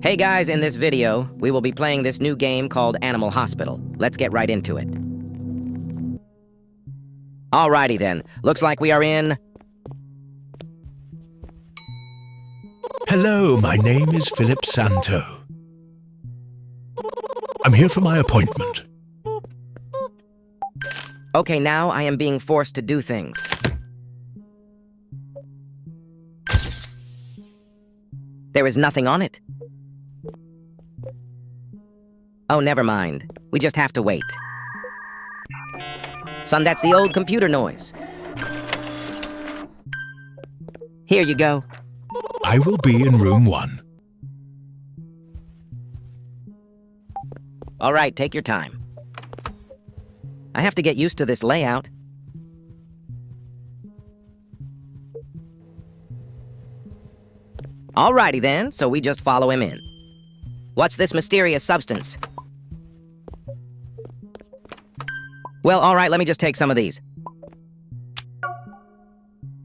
Hey guys, in this video, we will be playing this new game called Animal Hospital. Let's get right into it. Alrighty then, looks like we are in... Hello, my name is Philip Santo. I'm here for my appointment. Okay, now I am being forced to do things. There is nothing on it. Oh, never mind. We just have to wait. Son, that's the old computer noise. Here you go. I will be in room 1. All right, take your time. I have to get used to this layout. Alrighty then, so we just follow him in. What's this mysterious substance? Well, alright, let me just take some of these.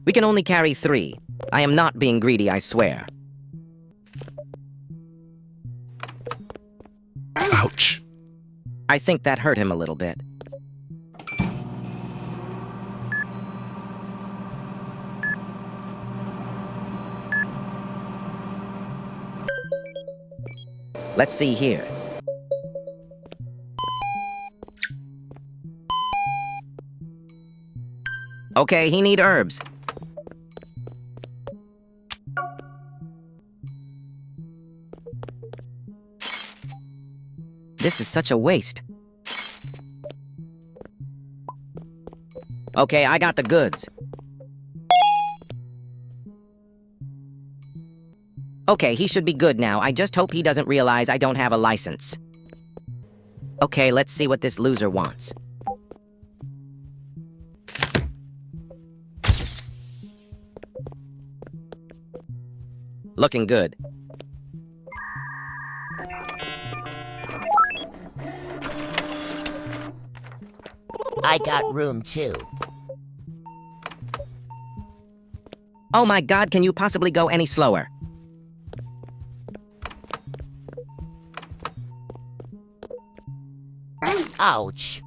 We can only carry 3. I am not being greedy, I swear. Ouch. I think that hurt him a little bit. Let's see here. Okay, he need herbs. This is such a waste. Okay, I got the goods. Okay, he should be good now. I just hope he doesn't realize I don't have a license. Okay, let's see what this loser wants. Looking good. I got room 2. Oh my God, can you possibly go any slower? Ouch.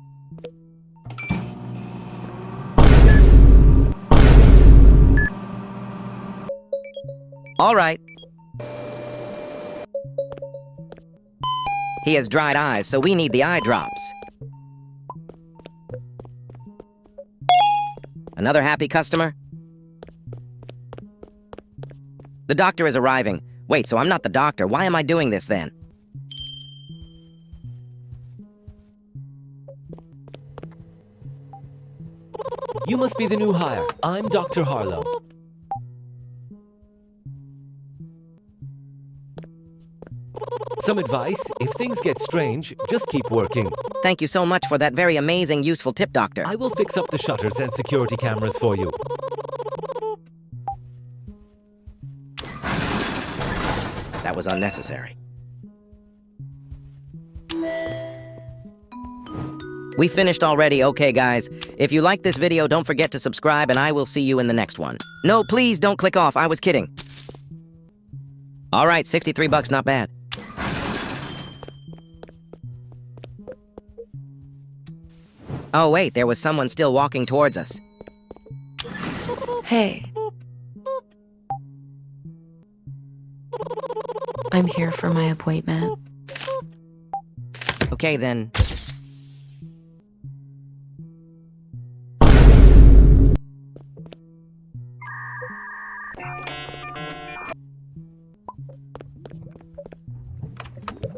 All right. He has dried eyes, so we need the eye drops. Another happy customer? The doctor is arriving. Wait, so I'm not the doctor. Why am I doing this then? You must be the new hire. I'm Dr. Harlow. Some advice, if things get strange, just keep working. Thank you so much for that very amazing, useful tip, doctor. I will fix up the shutters and security cameras for you. That was unnecessary. We finished already. Okay, guys. If you like this video, don't forget to subscribe, and I will see you in the next one. No, please don't click off. I was kidding. All right, $63, not bad. Oh, wait, there was someone still walking towards us. Hey. I'm here for my appointment. Okay, then.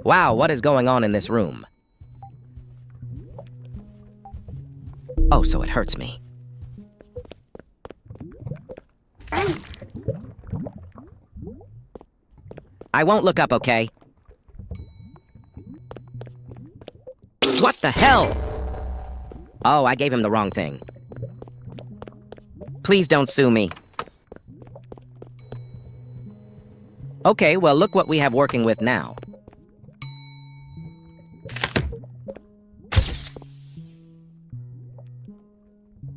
Wow, what is going on in this room? Oh, so it hurts me. I won't look up, okay? What the hell? Oh, I gave him the wrong thing. Please don't sue me. Okay, well, look what we have working with now.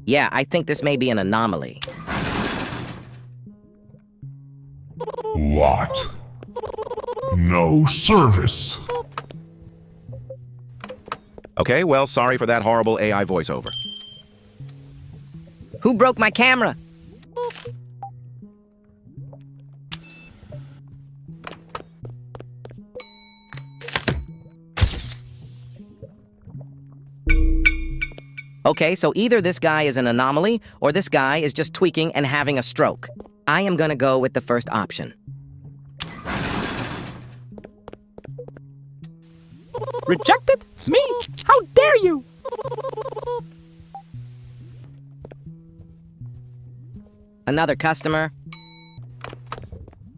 Yeah, I think this may be an anomaly. What? No service. Okay, well, sorry for that horrible AI voiceover. Who broke my camera? Okay, so either this guy is an anomaly, or this guy is just tweaking and having a stroke. I am gonna go with the first option. Rejected? Me? How dare you? Another customer?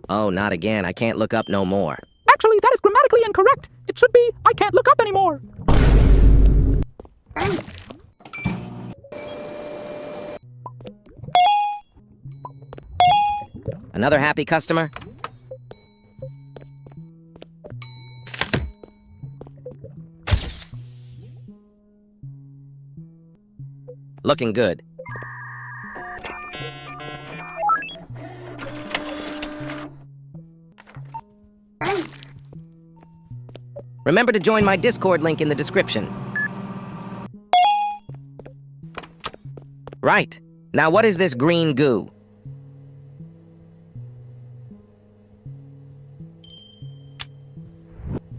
Oh, not again. I can't look up no more. Actually, that is grammatically incorrect. It should be, I can't look up anymore. Another happy customer? Looking good. Remember to join my Discord link in the description. Right. Now what is this green goo?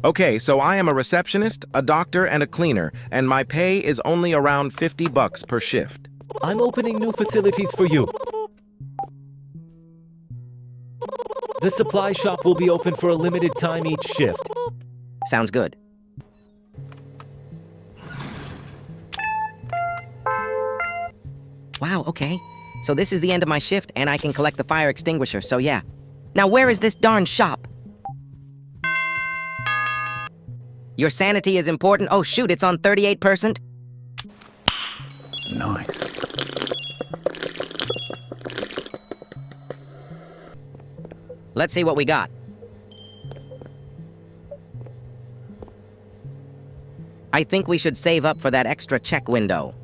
Okay, so I am a receptionist, a doctor, and a cleaner, and my pay is only around $50 per shift. I'm opening new facilities for you. The supply shop will be open for a limited time each shift. Sounds good. Wow, okay. So this is the end of my shift, and I can collect the fire extinguisher, so yeah. Now where is this darn shop? Your sanity is important. Oh shoot, it's on 38%? Nice. Let's see what we got. I think we should save up for that extra check window.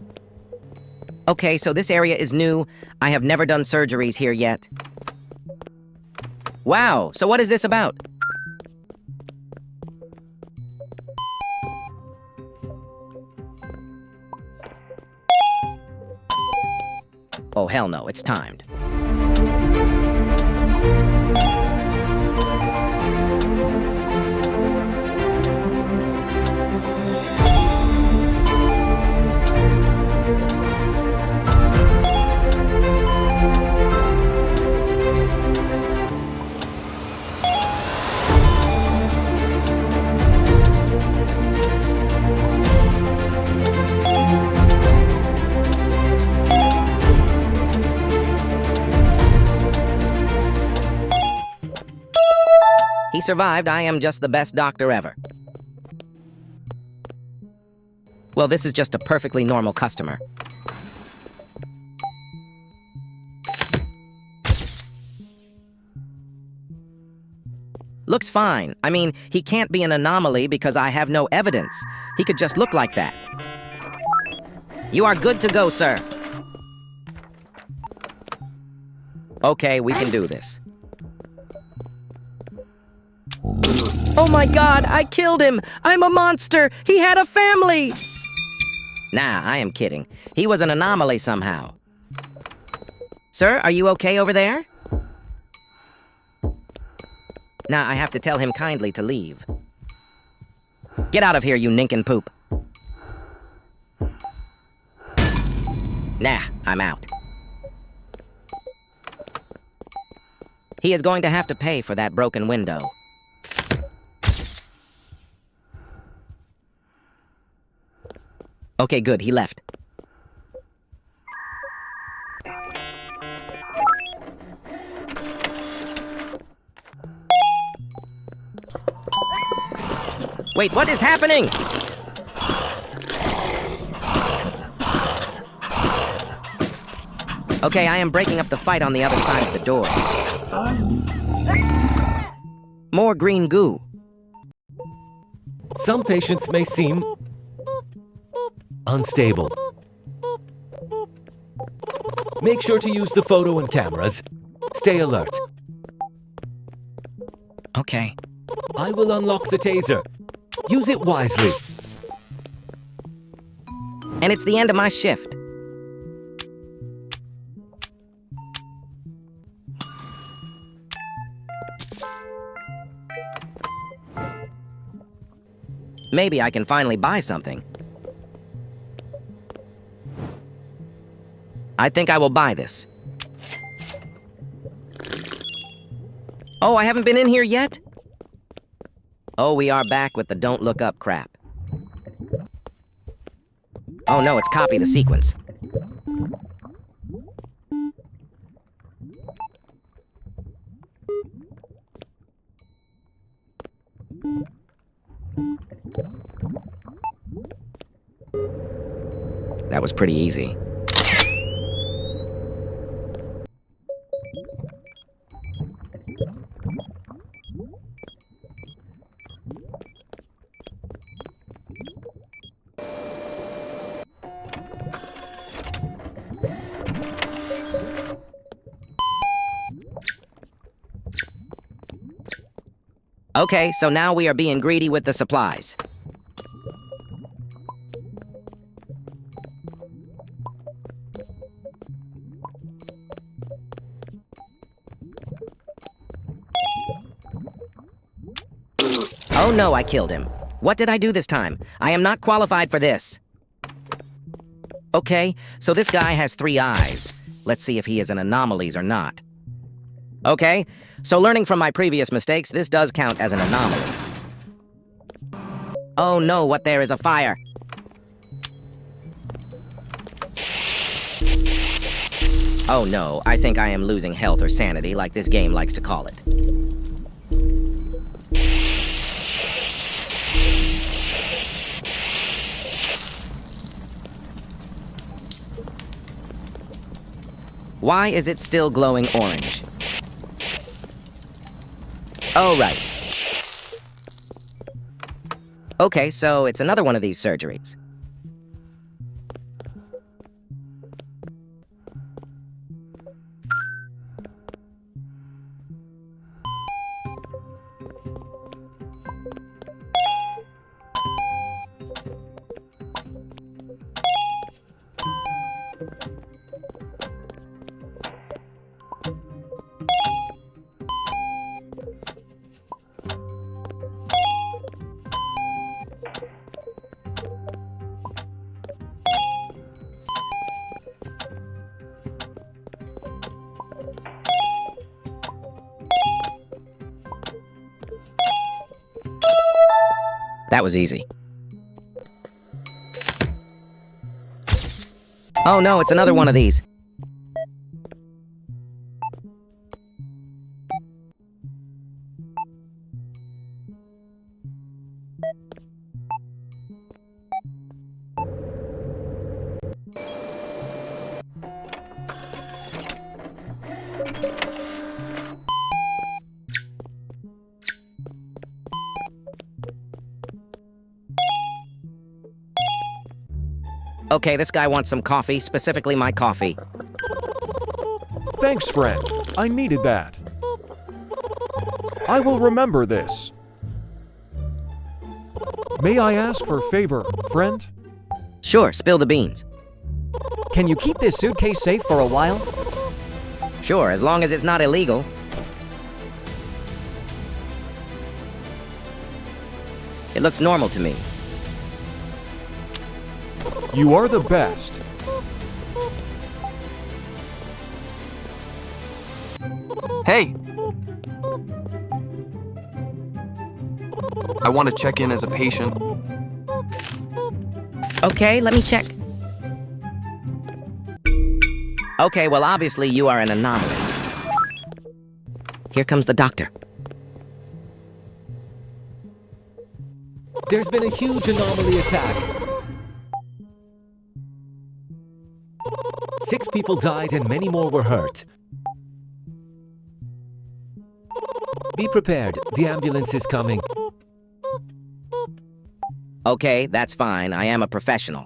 Okay, so this area is new. I have never done surgeries here yet. Wow, so what is this about? Oh, hell no, it's timed. He survived. I am just the best doctor ever. Well, this is just a perfectly normal customer. Looks fine. I mean, he can't be an anomaly because I have no evidence. He could just look like that. You are good to go, sir. Okay, we can do this. Oh my god, I killed him! I'm a monster! He had a family! Nah, I am kidding. He was an anomaly somehow. Sir, are you okay over there? Nah, I have to tell him kindly to leave. Get out of here, you nincompoop. Nah, I'm out. He is going to have to pay for that broken window. Okay, good, he left. Wait, what is happening? Okay, I am breaking up the fight on the other side of the door. More green goo. Some patients may seem unstable. Make sure to use the photo and cameras. Stay alert. Okay. I will unlock the taser. Use it wisely. And it's the end of my shift. Maybe I can finally buy something. I think I will buy this. Oh, I haven't been in here yet? Oh, we are back with the don't look up crap. Oh no, it's copy the sequence. That was pretty easy. Okay, so now we are being greedy with the supplies. Oh no, I killed him. What did I do this time? I am not qualified for this. Okay, so this guy has 3 eyes. Let's see if he is an anomaly or not. Okay, so learning from my previous mistakes, this does count as an anomaly. Oh no, what there is a fire. Oh no, I think I am losing health or sanity like this game likes to call it. Why is it still glowing orange? Oh, right. Okay, so it's another one of these surgeries. That was easy. Oh no, it's another one of these. Okay, this guy wants some coffee, specifically my coffee. Thanks, friend. I needed that. I will remember this. May I ask for a favor, friend? Sure, spill the beans. Can you keep this suitcase safe for a while? Sure, as long as it's not illegal. It looks normal to me. You are the best. Hey! I want to check in as a patient. Okay, let me check. Okay, well, obviously you are an anomaly. Here comes the doctor. There's been a huge anomaly attack. 6 people died and many more were hurt. Be prepared, the ambulance is coming. Okay, that's fine. I am a professional.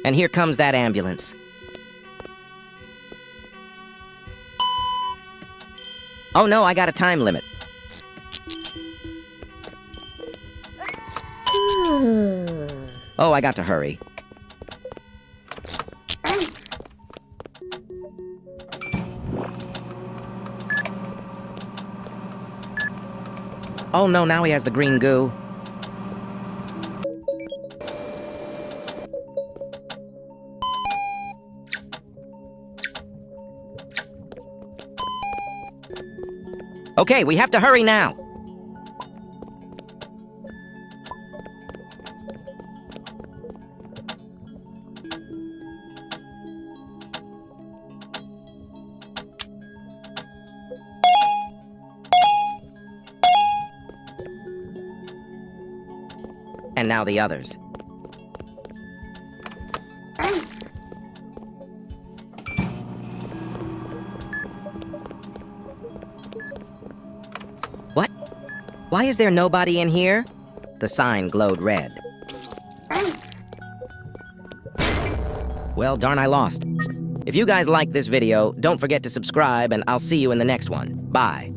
And here comes that ambulance. Oh no, I got a time limit. Oh, I got to hurry. Oh no, now he has the green goo. Okay, we have to hurry now. And now the others. What? Why is there nobody in here? The sign glowed red. Well, darn, I lost. If you guys liked this video, don't forget to subscribe, and I'll see you in the next one. Bye.